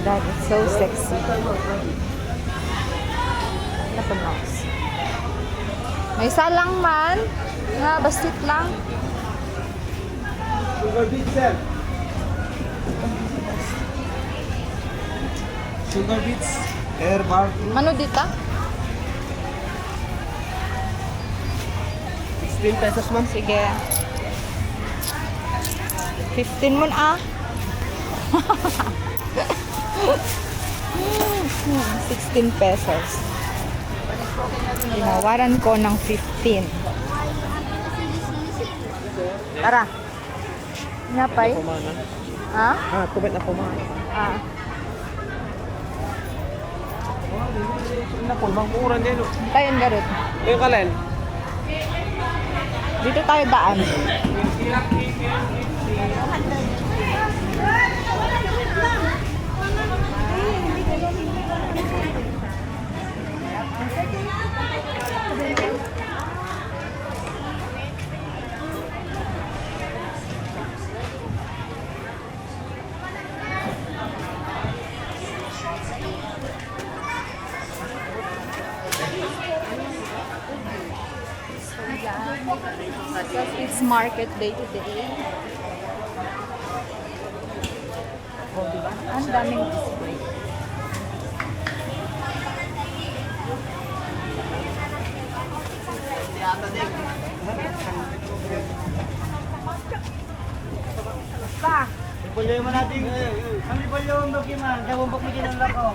That is so sexy. Napanox. May salang man. Nga, basit lang. Sugar beets, sir. Sugar beets. Air bar. Ano dito? 16 pesos, ma'am. Sige. 15 mo na. 16 pesos. Tinawaran ko ng 15. Tara. Napay? Pumana. Ha? Tubit na pumana. Ah. Naku, mangkuran din. Tayo garot. Yung kalen. Dito tayo daan. Because it's market day today. Oh, diba? Ang daming display. Boleh mana ting? Kami boleh untuk gimana? Jangan untuk bikin lako.